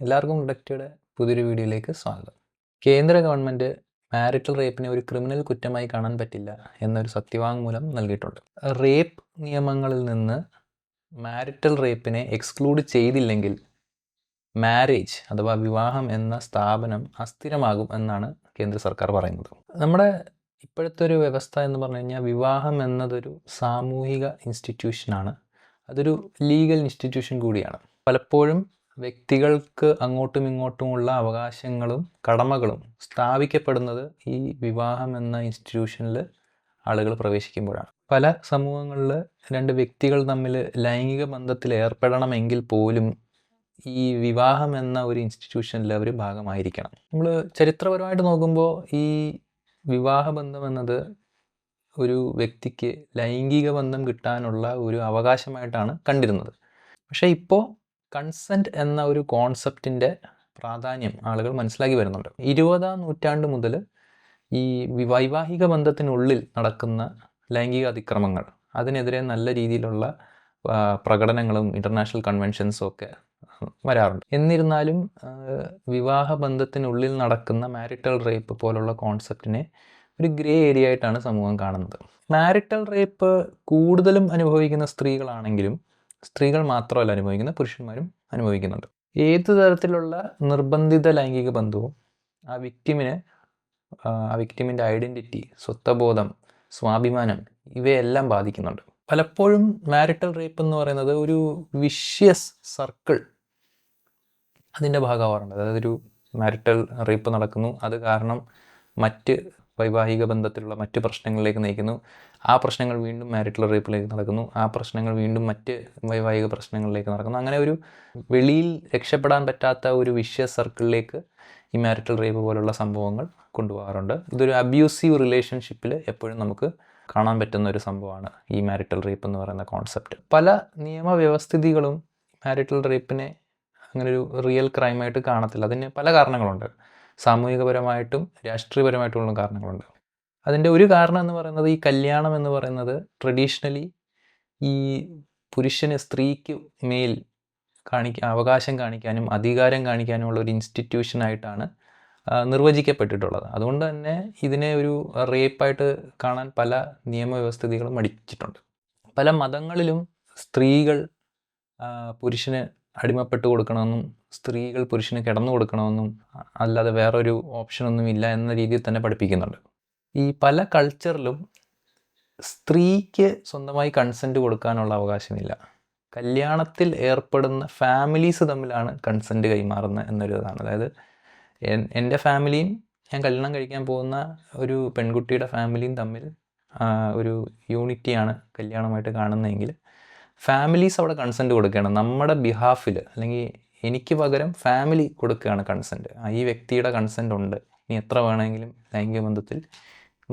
എല്ലാവർക്കും പ്രൊഡക്റ്റയുടെ പുതിയൊരു വീഡിയോയിലേക്ക് സ്വാഗതം. കേന്ദ്ര ഗവൺമെൻറ് മാരിറ്റൽ റേപ്പിനെ ഒരു ക്രിമിനൽ കുറ്റമായി കാണാൻ പറ്റില്ല എന്നൊരു സത്യവാങ്മൂലം നൽകിയിട്ടുണ്ട്. റേപ്പ് നിയമങ്ങളിൽ നിന്ന് മാരിറ്റൽ റേപ്പിനെ എക്സ്ക്ലൂഡ് ചെയ്തില്ലെങ്കിൽ മാരേജ് അഥവാ വിവാഹം എന്ന സ്ഥാപനം അസ്ഥിരമാകും എന്നാണ് കേന്ദ്ര സർക്കാർ പറയുന്നത്. നമ്മുടെ ഇപ്പോഴത്തെ ഒരു വ്യവസ്ഥ എന്ന് പറഞ്ഞു കഴിഞ്ഞാൽ വിവാഹം എന്നതൊരു സാമൂഹിക ഇൻസ്റ്റിറ്റ്യൂഷനാണ്, അതൊരു ലീഗൽ ഇൻസ്റ്റിറ്റ്യൂഷൻ കൂടിയാണ്. പലപ്പോഴും വ്യക്തികൾക്ക് അങ്ങോട്ടും ഇങ്ങോട്ടുമുള്ള അവകാശങ്ങളും കടമകളും സ്ഥാപിക്കപ്പെടുന്നത് ഈ വിവാഹം എന്ന ഇൻസ്റ്റിറ്റ്യൂഷനിൽ ആളുകൾ പ്രവേശിക്കുമ്പോഴാണ്. പല സമൂഹങ്ങളിൽ രണ്ട് വ്യക്തികൾ തമ്മിൽ ലൈംഗിക ബന്ധത്തിൽ ഏർപ്പെടണമെങ്കിൽ പോലും ഈ വിവാഹം എന്ന ഒരു ഇൻസ്റ്റിറ്റ്യൂഷനിൽ അവർ ഭാഗമായിരിക്കണം. നമ്മൾ ചരിത്രപരമായിട്ട് നോക്കുമ്പോൾ ഈ വിവാഹബന്ധം എന്നത് ഒരു വ്യക്തിക്ക് ലൈംഗിക ബന്ധം കിട്ടാനുള്ള ഒരു അവകാശമായിട്ടാണ് കണ്ടിരുന്നത്. പക്ഷേ ഇപ്പോൾ കൺസെൻറ്റ് എന്ന ഒരു കോൺസെപ്റ്റിൻ്റെ പ്രാധാന്യം ആളുകൾ മനസ്സിലാക്കി വരുന്നുണ്ട്. 20-ാം നൂറ്റാണ്ട് മുതൽ ഈ വൈവാഹിക ബന്ധത്തിനുള്ളിൽ നടക്കുന്ന ലൈംഗിക അതിക്രമങ്ങൾ അതിനെതിരെ നല്ല രീതിയിലുള്ള പ്രകടനങ്ങളും ഇൻ്റർനാഷണൽ കൺവെൻഷൻസും ഒക്കെ വരാറുണ്ട്. എന്നിരുന്നാലും വിവാഹ ബന്ധത്തിനുള്ളിൽ നടക്കുന്ന മാരിറ്റൽ റേപ്പ് പോലുള്ള കോൺസെപ്റ്റിനെ ഒരു ഗ്രേ ഏരിയ ആയിട്ടാണ് സമൂഹം കാണുന്നത്. മാരിറ്റൽ റേപ്പ് കൂടുതലും അനുഭവിക്കുന്ന സ്ത്രീകളാണെങ്കിലും സ്ത്രീകൾ മാത്രമല്ല അനുഭവിക്കുന്നത്, പുരുഷന്മാരും അനുഭവിക്കുന്നുണ്ട്. ഏത് തരത്തിലുള്ള നിർബന്ധിത ലൈംഗിക ബന്ധവും ആ വിക്ടിമിൻ്റെ ഐഡൻറ്റിറ്റി, സ്വത്വബോധം, സ്വാഭിമാനം ഇവയെല്ലാം ബാധിക്കുന്നുണ്ട്. പലപ്പോഴും മാരിറ്റൽ റേപ്പ് എന്ന് പറയുന്നത് ഒരു വിഷ്യസ് സർക്കിൾ അതിൻ്റെ ഭാഗമാവാറുണ്ട്. അതായത് ഒരു മാരിറ്റൽ റേപ്പ് നടക്കുന്നു, അത് കാരണം മറ്റ് വൈവാഹിക ബന്ധത്തിലുള്ള മറ്റ് പ്രശ്നങ്ങളിലേക്ക് നയിക്കുന്നു, ആ പ്രശ്നങ്ങൾ വീണ്ടും മാരിറ്റൽ റേപ്പിലേക്ക് നടക്കുന്നു, ആ പ്രശ്നങ്ങൾ വീണ്ടും മറ്റ് വൈവാഹിക പ്രശ്നങ്ങളിലേക്ക് നടക്കുന്നു. അങ്ങനെ ഒരു വെളിയിൽ രക്ഷപ്പെടാൻ പറ്റാത്ത ഒരു വിഷ്യസ് സർക്കിളിലേക്ക് ഈ മാരിറ്റൽ റേപ്പ് പോലുള്ള സംഭവങ്ങൾ കൊണ്ടുപോകാറുണ്ട്. ഇതൊരു അബ്യൂസീവ് റിലേഷൻഷിപ്പിൽ എപ്പോഴും നമുക്ക് കാണാൻ പറ്റുന്ന ഒരു സംഭവമാണ് ഈ മാരിറ്റൽ റേപ്പ് എന്ന് പറയുന്ന കോൺസെപ്റ്റ്. പല നിയമവ്യവസ്ഥിതികളും മാരിറ്റൽ റേപ്പിനെ അങ്ങനെ ഒരു റിയൽ ക്രൈമായിട്ട് കാണത്തില്ല. അതിന് പല കാരണങ്ങളുണ്ട്. സാമൂഹികപരമായിട്ടും രാഷ്ട്രീയപരമായിട്ടുള്ള കാരണങ്ങളുണ്ട്. അതിൻ്റെ ഒരു കാരണം എന്ന് പറയുന്നത് ഈ കല്യാണം എന്ന് പറയുന്നത് ട്രഡീഷണലി ഈ പുരുഷന് സ്ത്രീക്ക് മേൽ അവകാശം കാണിക്കാനും അധികാരം കാണിക്കാനുമുള്ള ഒരു ഇൻസ്റ്റിറ്റ്യൂഷനായിട്ടാണ് നിർവചിക്കപ്പെട്ടിട്ടുള്ളത്. അതുകൊണ്ട് തന്നെ ഇതിനെ ഒരു റേപ്പായിട്ട് കാണാൻ പല നിയമവ്യവസ്ഥിതികളും മടിച്ചിട്ടുണ്ട്. പല മതങ്ങളിലും സ്ത്രീകൾ പുരുഷന് അടിമപ്പെട്ട് കൊടുക്കണമെന്നും സ്ത്രീകൾ പുരുഷന് കിടന്നു കൊടുക്കണമെന്നും അല്ലാതെ വേറൊരു ഓപ്ഷനൊന്നും ഇല്ല എന്ന രീതിയിൽ തന്നെ പഠിപ്പിക്കുന്നുണ്ട്. ഈ പല കൾച്ചറിലും സ്ത്രീക്ക് സ്വന്തമായി കൺസെൻറ്റ് കൊടുക്കാനുള്ള അവകാശമില്ല. കല്യാണത്തിൽ ഏർപ്പെടുന്ന ഫാമിലീസ് തമ്മിലാണ് കൺസെൻറ്റ് കൈമാറുന്നത് എന്നൊരു ഇതാണ്. അതായത് എൻ്റെ ഫാമിലിയും ഞാൻ കല്യാണം കഴിക്കാൻ പോകുന്ന ഒരു പെൺകുട്ടിയുടെ ഫാമിലിയും തമ്മിൽ ഒരു യൂണിറ്റിയാണ് കല്യാണമായിട്ട് കാണുന്നതെങ്കിൽ ഫാമിലീസ് അവിടെ കൺസെൻറ്റ് കൊടുക്കുകയാണ് നമ്മുടെ ബിഹാഫിൽ, അല്ലെങ്കിൽ എനിക്ക് പകരം ഫാമിലി കൊടുക്കുകയാണ് കൺസെൻറ്റ്. ഈ വ്യക്തിയുടെ കൺസെൻറ്റ് ഉണ്ട്, ഇനി എത്ര വേണമെങ്കിലും ലൈംഗിക ബന്ധത്തിൽ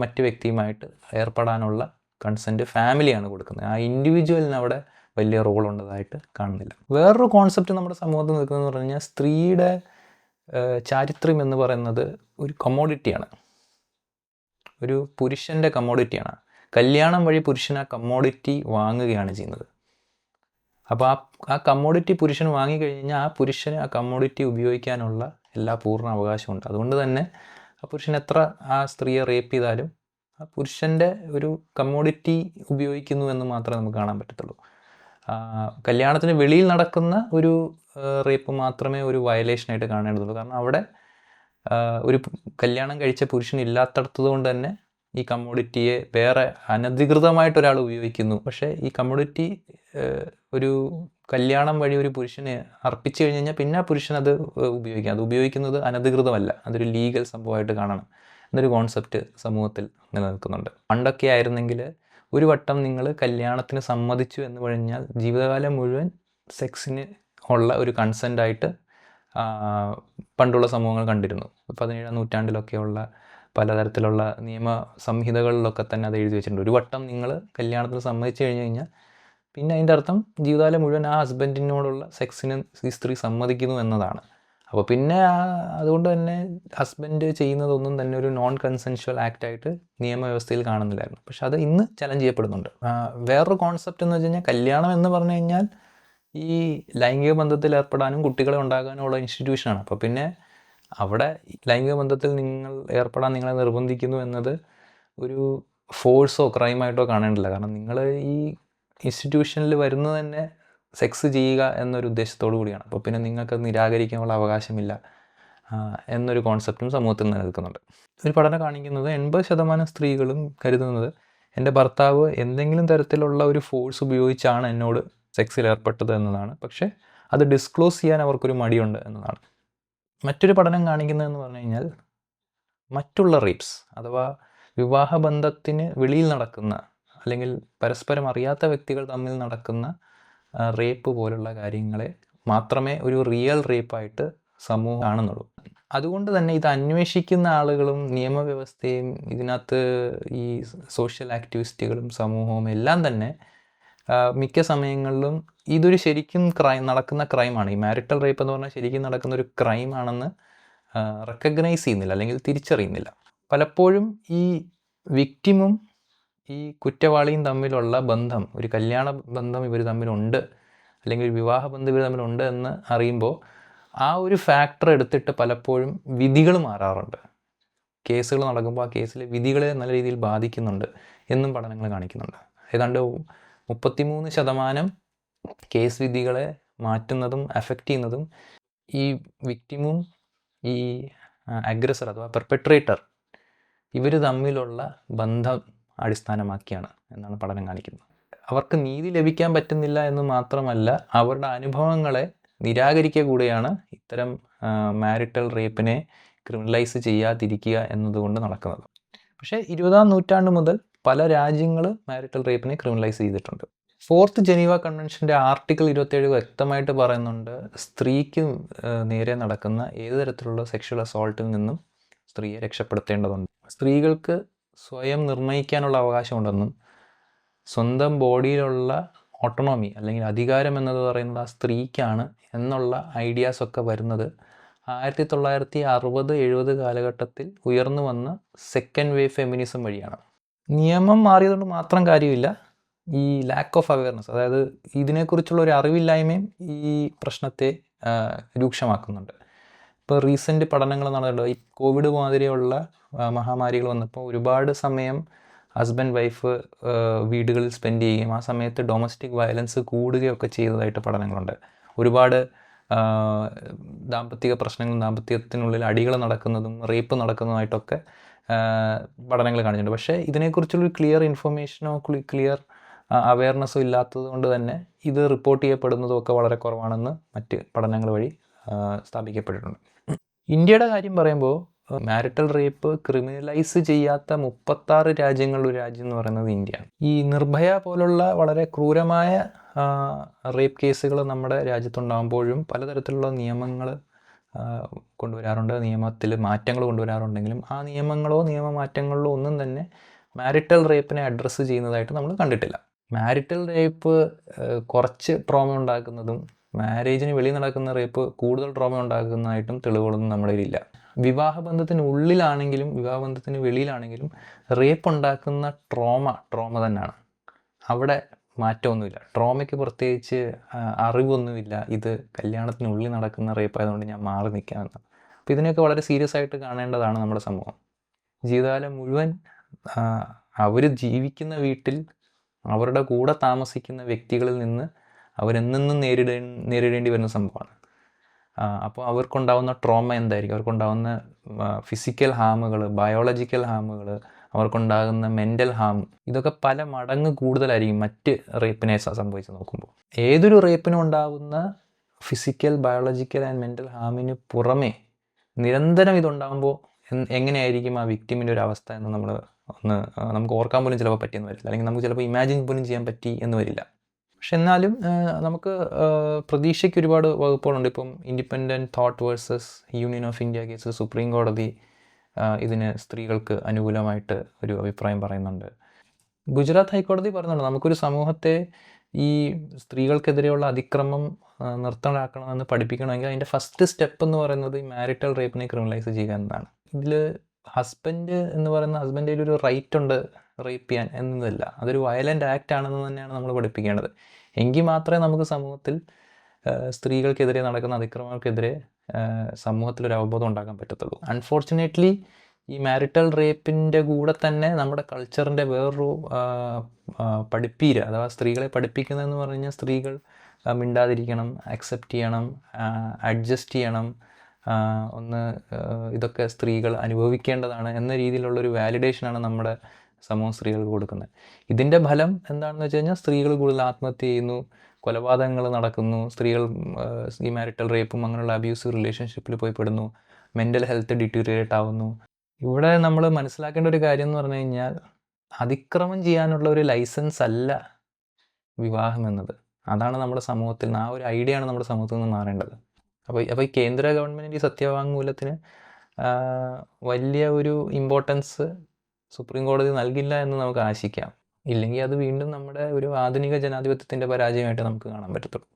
മറ്റ് വ്യക്തിയുമായിട്ട് ഏർപ്പെടാനുള്ള കൺസെൻറ്റ് ഫാമിലിയാണ് കൊടുക്കുന്നത്. ആ ഇൻഡിവിജ്വലിന് അവിടെ വലിയ റോൾ ഉള്ളതായിട്ട് കാണുന്നില്ല. വേറൊരു കോൺസെപ്റ്റ് നമ്മുടെ സമൂഹത്തിൽ നിൽക്കുന്നതെന്ന് പറഞ്ഞു കഴിഞ്ഞാൽ സ്ത്രീയുടെ ചാരിത്രം എന്ന് പറയുന്നത് ഒരു കമ്മോഡിറ്റിയാണ്, ഒരു പുരുഷൻ്റെ കമ്മോഡിറ്റിയാണ്. കല്യാണം വഴി പുരുഷൻ ആ കമ്മോഡിറ്റി വാങ്ങുകയാണ് ചെയ്യുന്നത്. അപ്പോൾ ആ കമ്മോഡിറ്റി പുരുഷൻ വാങ്ങിക്കഴിഞ്ഞാൽ ആ പുരുഷന് ആ കമ്മോഡിറ്റി ഉപയോഗിക്കാനുള്ള എല്ലാ പൂർണ്ണ അവകാശമുണ്ട്. അതുകൊണ്ട് തന്നെ ആ പുരുഷൻ എത്ര ആ സ്ത്രീയെ റേപ്പ് ചെയ്താലും ആ പുരുഷൻ്റെ ഒരു കമ്മോഡിറ്റി ഉപയോഗിക്കുന്നു എന്ന് മാത്രമേ നമുക്ക് കാണാൻ പറ്റത്തുള്ളൂ. കല്യാണത്തിന് വെളിയിൽ നടക്കുന്ന ഒരു റേപ്പ് മാത്രമേ ഒരു വയലേഷനായിട്ട് കാണേണ്ടതുള്ളൂ. കാരണം അവിടെ ഒരു കല്യാണം കഴിച്ച പുരുഷൻ ഇല്ലാത്തടത്തത് കൊണ്ട് തന്നെ ഈ കമ്മോഡിറ്റിയെ വേറെ അനധികൃതമായിട്ടൊരാൾ ഉപയോഗിക്കുന്നു. പക്ഷേ ഈ കമ്മോഡിറ്റി ഒരു കല്യാണം വഴി ഒരു പുരുഷന് അർപ്പിച്ചു കഴിഞ്ഞ് കഴിഞ്ഞാൽ പിന്നെ ആ പുരുഷൻ അത് ഉപയോഗിക്കാം. അത് ഉപയോഗിക്കുന്നത് അനധികൃതമല്ല, അതൊരു ലീഗൽ സംഭവമായിട്ട് കാണണം എന്നൊരു കോൺസെപ്റ്റ് സമൂഹത്തിൽ നിലനിൽക്കുന്നുണ്ട്. പണ്ടൊക്കെ ആയിരുന്നെങ്കിൽ ഒരു വട്ടം നിങ്ങൾ കല്യാണത്തിന് സമ്മതിച്ചു എന്ന് കഴിഞ്ഞാൽ ജീവിതകാലം മുഴുവൻ സെക്സിന് ഉള്ള ഒരു കൺസെൻ്റായിട്ട് പണ്ടുള്ള സമൂഹങ്ങൾ കണ്ടിരുന്നു. 17-ാം നൂറ്റാണ്ടിലൊക്കെയുള്ള പലതരത്തിലുള്ള നിയമ സംഹിതകളിലൊക്കെ തന്നെ അത് എഴുതി വെച്ചിട്ടുണ്ട്. ഒരു വട്ടം നിങ്ങൾ കല്യാണത്തിന് സമ്മതിച്ചു കഴിഞ്ഞ് കഴിഞ്ഞാൽ പിന്നെ അതിൻ്റെ അർത്ഥം ജീവിതകാലം മുഴുവൻ ആ ഹസ്ബൻഡിനോടുള്ള സെക്സിന് ഈ സ്ത്രീ സമ്മതിക്കുന്നു എന്നതാണ്. അപ്പോൾ പിന്നെ അതുകൊണ്ട് തന്നെ ഹസ്ബൻഡ് ചെയ്യുന്നതൊന്നും തന്നെ ഒരു നോൺ കൺസെൻഷ്വൽ ആക്റ്റായിട്ട് നിയമവ്യവസ്ഥയിൽ കാണുന്നില്ലായിരുന്നു. പക്ഷെ അത് ഇന്ന് ചലഞ്ച് ചെയ്യപ്പെടുന്നുണ്ട്. വേറൊരു കോൺസെപ്റ്റ് എന്ന് വെച്ച് കഴിഞ്ഞാൽ കല്യാണം എന്ന് പറഞ്ഞു കഴിഞ്ഞാൽ ഈ ലൈംഗിക ബന്ധത്തിൽ ഏർപ്പെടാനും കുട്ടികളെ ഉണ്ടാകാനുമുള്ള ഇൻസ്റ്റിറ്റ്യൂഷനാണ്. അപ്പോൾ പിന്നെ അവിടെ ലൈംഗിക ബന്ധത്തിൽ നിങ്ങൾ ഏർപ്പെടാൻ നിങ്ങളെ നിർബന്ധിക്കുന്നു എന്നത് ഒരു ഫോഴ്സോ ക്രൈമായിട്ടോ കാണേണ്ടില്ല. കാരണം നിങ്ങൾ ഈ ഇൻസ്റ്റിറ്റ്യൂഷനിൽ വരുന്നത് തന്നെ സെക്സ് ചെയ്യുക എന്നൊരു ഉദ്ദേശത്തോടു കൂടിയാണ്. അപ്പോൾ പിന്നെ നിങ്ങൾക്കത് നിരാകരിക്കാനുള്ള അവകാശമില്ല എന്നൊരു കോൺസെപ്റ്റും സമൂഹത്തിൽ നിലനിൽക്കുന്നുണ്ട്. ഒരു പഠനം കാണിക്കുന്നത് 80% സ്ത്രീകളും കരുതുന്നത് എൻ്റെ ഭർത്താവ് എന്തെങ്കിലും തരത്തിലുള്ള ഒരു ഫോഴ്സ് ഉപയോഗിച്ചാണ് എന്നോട് സെക്സിൽ ഏർപ്പെട്ടത് എന്നതാണ്. പക്ഷേ അത് ഡിസ്ക്ലോസ് ചെയ്യാൻ അവർക്കൊരു മടിയുണ്ട് എന്നതാണ്. മറ്റൊരു പഠനം കാണിക്കുന്നതെന്ന് പറഞ്ഞു കഴിഞ്ഞാൽ മറ്റുള്ള റേപ്സ് അഥവാ വിവാഹബന്ധത്തിന് വെളിയിൽ നടക്കുന്ന അല്ലെങ്കിൽ പരസ്പരം അറിയാത്ത വ്യക്തികൾ തമ്മിൽ നടക്കുന്ന റേപ്പ് പോലുള്ള കാര്യങ്ങളെ മാത്രമേ ഒരു റിയൽ റേപ്പായിട്ട് സമൂഹം കാണുന്നുള്ളൂ. അതുകൊണ്ട് തന്നെ ഇത് അന്വേഷിക്കുന്ന ആളുകളും നിയമവ്യവസ്ഥയും ഇതിനകത്ത് ഈ സോഷ്യൽ ആക്ടിവിസ്റ്റുകളും സമൂഹവും എല്ലാം തന്നെ മിക്ക സമയങ്ങളിലും ഇതൊരു ശരിക്കും നടക്കുന്ന ക്രൈമാണ്. ഈ മാരിറ്റൽ റേപ്പ് എന്ന് പറഞ്ഞാൽ ശരിക്കും നടക്കുന്ന ഒരു ക്രൈമാണെന്ന് റെക്കഗ്നൈസ് ചെയ്യുന്നില്ല അല്ലെങ്കിൽ തിരിച്ചറിയുന്നില്ല. പലപ്പോഴും ഈ വിക്റ്റിമും ഈ കുറ്റവാളിയും തമ്മിലുള്ള ബന്ധം, ഒരു കല്യാണ ബന്ധം ഇവർ തമ്മിലുണ്ട് അല്ലെങ്കിൽ ഒരു വിവാഹ ബന്ധം ഇവർ തമ്മിലുണ്ട് എന്ന് അറിയുമ്പോൾ ആ ഒരു ഫാക്ടർ എടുത്തിട്ട് പലപ്പോഴും വിധികൾ മാറാറുണ്ട്. കേസുകൾ നടക്കുമ്പോൾ ആ കേസിലെ വിധികളെ നല്ല രീതിയിൽ ബാധിക്കുന്നുണ്ട് എന്നും പഠനങ്ങൾ കാണിക്കുന്നുണ്ട്. ഏതാണ്ട് 33% കേസ് വിധികളെ മാറ്റുന്നതും അഫക്റ്റ് ചെയ്യുന്നതും ഈ വിക്റ്റിമും ഈ അഗ്രസർ അഥവാ പെർപെട്രേറ്റർ ഇവർ തമ്മിലുള്ള ബന്ധം അടിസ്ഥാനമാക്കിയാണ് എന്നാണ് പഠനം കാണിക്കുന്നത്. അവർക്ക് നീതി ലഭിക്കാൻ പറ്റുന്നില്ല എന്ന് മാത്രമല്ല, അവരുടെ അനുഭവങ്ങളെ നിരാകരിക്കുക കൂടിയാണ് ഇത്തരം മാരിറ്റൽ റേപ്പിനെ ക്രിമിനലൈസ് ചെയ്യാതിരിക്കുക എന്നതുകൊണ്ട് നടക്കുന്നത്. പക്ഷേ 20-ാം നൂറ്റാണ്ട് മുതൽ പല രാജ്യങ്ങൾ മാരിറ്റൽ റേപ്പിനെ ക്രിമിനലൈസ് ചെയ്തിട്ടുണ്ട്. 4th ജനീവ കൺവെൻഷൻ്റെ ആർട്ടിക്കിൾ 27 വ്യക്തമായിട്ട് പറയുന്നുണ്ട്, സ്ത്രീക്ക് നേരെ നടക്കുന്ന ഏത് തരത്തിലുള്ള സെക്ഷൽ അസോൾട്ടിൽ നിന്നും സ്ത്രീയെ രക്ഷപ്പെടുത്തേണ്ടതുണ്ട്. സ്ത്രീകൾക്ക് സ്വയം നിർണ്ണയിക്കാനുള്ള അവകാശമുണ്ടെന്നും സ്വന്തം ബോഡിയിലുള്ള ഓട്ടോണോമി അല്ലെങ്കിൽ അധികാരം എന്നത് പറയുന്നത് ആ സ്ത്രീക്കാണ് എന്നുള്ള ഐഡിയാസൊക്കെ വരുന്നത് 1960-70 കാലഘട്ടത്തിൽ ഉയർന്നു വന്ന സെക്കൻഡ് വേവ് ഫെമിനിസം വഴിയാണ്. നിയമം മാറിയതുകൊണ്ട് മാത്രം കാര്യമില്ല, ഈ ലാക്ക് ഓഫ് അവയർനെസ്, അതായത് ഇതിനെക്കുറിച്ചുള്ള ഒരു അറിവില്ലായ്മയും ഈ പ്രശ്നത്തെ രൂക്ഷമാക്കുന്നുണ്ട്. ഇപ്പോൾ റീസെൻറ്റ് പഠനങ്ങൾ നടന്നിട്ടുണ്ട്. ഈ കോവിഡ് മാതിരിയുള്ള മഹാമാരികൾ വന്നപ്പോൾ ഒരുപാട് സമയം ഹസ്ബൻഡ് വൈഫ് വീടുകളിൽ സ്പെൻഡ് ചെയ്യുകയും ആ സമയത്ത് ഡൊമസ്റ്റിക് വയലൻസ് കൂടുകയൊക്കെ ചെയ്തതായിട്ട് പഠനങ്ങളുണ്ട്. ഒരുപാട് ദാമ്പത്തിക പ്രശ്നങ്ങളും ദാമ്പത്യത്തിനുള്ളിൽ അടികൾ നടക്കുന്നതും റേപ്പ് നടക്കുന്നതുമായിട്ടൊക്കെ പഠനങ്ങൾ കാണിച്ചിട്ടുണ്ട്. പക്ഷേ ഇതിനെക്കുറിച്ചുള്ളൊരു ക്ലിയർ ഇൻഫർമേഷനോ ക്ലിയർ അവയർനെസ്സോ ഇല്ലാത്തത് കൊണ്ട് തന്നെ ഇത് റിപ്പോർട്ട് ചെയ്യപ്പെടുന്നതും ഒക്കെ വളരെ കുറവാണെന്ന് മറ്റ് പഠനങ്ങൾ വഴി സ്ഥാപിക്കപ്പെട്ടിട്ടുണ്ട്. ഇന്ത്യയുടെ കാര്യം പറയുമ്പോൾ മാരിറ്റൽ റേപ്പ് ക്രിമിനലൈസ് ചെയ്യാത്ത 36 രാജ്യങ്ങളിലൊരു രാജ്യം എന്ന് പറയുന്നത് ഇന്ത്യയാണ്. ഈ നിർഭയ പോലുള്ള വളരെ ക്രൂരമായ റേപ്പ് കേസുകൾ നമ്മുടെ രാജ്യത്തുണ്ടാകുമ്പോഴും പലതരത്തിലുള്ള നിയമങ്ങൾ കൊണ്ടുവരാറുണ്ട്, നിയമത്തിൽ മാറ്റങ്ങൾ കൊണ്ടുവരാറുണ്ടെങ്കിലും ആ നിയമങ്ങളോ നിയമമാറ്റങ്ങളിലോ ഒന്നും തന്നെ മാരിറ്റൽ റേപ്പിനെ അഡ്രസ്സ് ചെയ്യുന്നതായിട്ട് നമ്മൾ കണ്ടിട്ടില്ല. മാരിറ്റൽ റേപ്പ് കുറച്ച് ട്രോമ ഉണ്ടാക്കുന്നതും മാരേജിന് വെളിയിൽ നടക്കുന്ന റേപ്പ് കൂടുതൽ ട്രോമ ഉണ്ടാക്കുന്നതായിട്ടും തെളിവുകളൊന്നും നമ്മുടെ കയ്യിലില്ല. വിവാഹബന്ധത്തിനുള്ളിലാണെങ്കിലും വിവാഹബന്ധത്തിന് വെളിയിലാണെങ്കിലും റേപ്പ് ഉണ്ടാക്കുന്ന ട്രോമ തന്നെയാണ്. അവിടെ മാറ്റമൊന്നുമില്ല. ട്രോമയ്ക്ക് പ്രത്യേകിച്ച് അറിവൊന്നുമില്ല, ഇത് കല്യാണത്തിനുള്ളിൽ നടക്കുന്ന റേപ്പ് ആയതുകൊണ്ട് ഞാൻ മാറി നിൽക്കാമെന്ന്. അപ്പോൾ ഇതിനെയൊക്കെ വളരെ സീരിയസ് ആയിട്ട് കാണേണ്ടതാണ് നമ്മുടെ സമൂഹം. ജീവിതകാലം മുഴുവൻ അവർ ജീവിക്കുന്ന വീട്ടിൽ അവരുടെ കൂടെ താമസിക്കുന്ന വ്യക്തികളിൽ നിന്ന് അവരെന്നെന്നും നേരിടേണ്ടി വരുന്ന സംഭവമാണ്. അപ്പോൾ അവർക്കുണ്ടാവുന്ന ട്രോമ എന്തായിരിക്കും, അവർക്കുണ്ടാവുന്ന ഫിസിക്കൽ ഹാമുകൾ, ബയോളജിക്കൽ ഹാമുകൾ, അവർക്കുണ്ടാകുന്ന മെൻ്റൽ ഹാം, ഇതൊക്കെ പല മടങ്ങ് കൂടുതലായിരിക്കും മറ്റ് റേപ്പിനെ സംഭവിച്ച് നോക്കുമ്പോൾ. ഏതൊരു റേപ്പിനും ഉണ്ടാകുന്ന ഫിസിക്കൽ, ബയോളജിക്കൽ ആൻഡ് മെൻ്റൽ ഹാമിന് പുറമേ നിരന്തരം ഇതുണ്ടാകുമ്പോൾ എങ്ങനെയായിരിക്കും ആ വിക്ടിമിൻ്റെ ഒരു അവസ്ഥ എന്ന് നമുക്ക് ഓർക്കാൻ പോലും ചിലപ്പോൾ പറ്റിയെന്ന് വരില്ല, അല്ലെങ്കിൽ നമുക്ക് ചിലപ്പോൾ ഇമാജിൻ പോലും ചെയ്യാൻ പറ്റി എന്ന് വരില്ല. പക്ഷെ എന്നാലും നമുക്ക് പ്രതീക്ഷയ്ക്ക് ഒരുപാട് വകുപ്പുകളുണ്ട്. ഇപ്പം independent thought versus union of India case supreme കോടതി ഇതിന് സ്ത്രീകൾക്ക് അനുകൂലമായിട്ട് ഒരു അഭിപ്രായം പറയുന്നുണ്ട്. ഗുജറാത്ത് ഹൈക്കോടതി പറയുന്നുണ്ട് നമുക്കൊരു സമൂഹത്തെ ഈ സ്ത്രീകൾക്കെതിരെയുള്ള അതിക്രമം നിർത്തലാക്കണമെന്ന് പഠിപ്പിക്കണമെങ്കിൽ അതിൻ്റെ ഫസ്റ്റ് സ്റ്റെപ്പ് എന്ന് പറയുന്നത് ഈ മാരിറ്റൽ റേപ്പിനെ ക്രിമിനലൈസ് ചെയ്യുക എന്നതാണ്. ഇതിൽ ഹസ്ബൻഡ് എന്ന് പറയുന്ന ഹസ്ബൻഡിൽ ഒരു റൈറ്റ് ഉണ്ട് റേപ്പ് ചെയ്യാൻ എന്നതല്ല, അതൊരു വയലൻ്റ് ആക്റ്റ് ആണെന്ന് തന്നെയാണ് നമ്മൾ പഠിപ്പിക്കേണ്ടത്. എങ്കിൽ മാത്രമേ നമുക്ക് സമൂഹത്തിൽ സ്ത്രീകൾക്കെതിരെ നടക്കുന്ന അതിക്രമങ്ങൾക്കെതിരെ സമൂഹത്തിലൊരു അവബോധം ഉണ്ടാക്കാൻ പറ്റത്തുള്ളൂ. അൺഫോർച്ചുനേറ്റ്ലി ഈ മാരിറ്റൽ റേപ്പിൻ്റെ കൂടെ തന്നെ നമ്മുടെ കൾച്ചറിൻ്റെ വേറൊരു പഠിപ്പീര, അഥവാ സ്ത്രീകളെ പഠിപ്പിക്കുന്നതെന്ന് പറഞ്ഞു കഴിഞ്ഞാൽ സ്ത്രീകൾ മിണ്ടാതിരിക്കണം, അക്സെപ്റ്റ് ചെയ്യണം, അഡ്ജസ്റ്റ് ചെയ്യണം, ഇതൊക്കെ സ്ത്രീകൾ അനുഭവിക്കേണ്ടതാണ് എന്ന രീതിയിലുള്ളൊരു വാലിഡേഷനാണ് നമ്മുടെ സമൂഹം സ്ത്രീകൾക്ക് കൊടുക്കുന്നത്. ഇതിൻ്റെ ഫലം എന്താണെന്ന് വെച്ച് കഴിഞ്ഞാൽ സ്ത്രീകൾ കൂടുതൽ ആത്മഹത്യ ചെയ്യുന്നു, കൊലപാതകങ്ങൾ നടക്കുന്നു, സ്ത്രീകൾ ഈ മാരിറ്റൽ റേപ്പും അങ്ങനെയുള്ള അബ്യൂസീവ് റിലേഷൻഷിപ്പിൽ പോയി പെടുന്നു, മെൻ്റൽ ഹെൽത്ത് ഡിറ്റീരിയേറ്റ് ആവുന്നു. ഇവിടെ നമ്മൾ മനസ്സിലാക്കേണ്ട ഒരു കാര്യം എന്ന് പറഞ്ഞു കഴിഞ്ഞാൽ അതിക്രമം ചെയ്യാനുള്ള ഒരു ലൈസൻസ് അല്ല വിവാഹം എന്നത്. അതാണ് നമ്മുടെ സമൂഹത്തിൽ നിന്ന്, ആ ഒരു ഐഡിയ ആണ് നമ്മുടെ സമൂഹത്തിൽ നിന്ന് മാറേണ്ടത്. അപ്പോൾ ഈ കേന്ദ്ര ഗവൺമെൻറ്റിൻ്റെ ഈ സത്യവാങ്മൂലത്തിന് വലിയ ഒരു ഇമ്പോർട്ടൻസ് സുപ്രീം കോടതി നൽകില്ല എന്ന് നമുക്ക് ആശിക്കാം. ഇല്ലെങ്കിൽ അത് വീണ്ടും നമ്മുടെ ഒരു ആധുനിക ജനാധിപത്യത്തിൻ്റെ പരാജയമായിട്ട് നമുക്ക് കാണാൻ പറ്റത്തുള്ളൂ.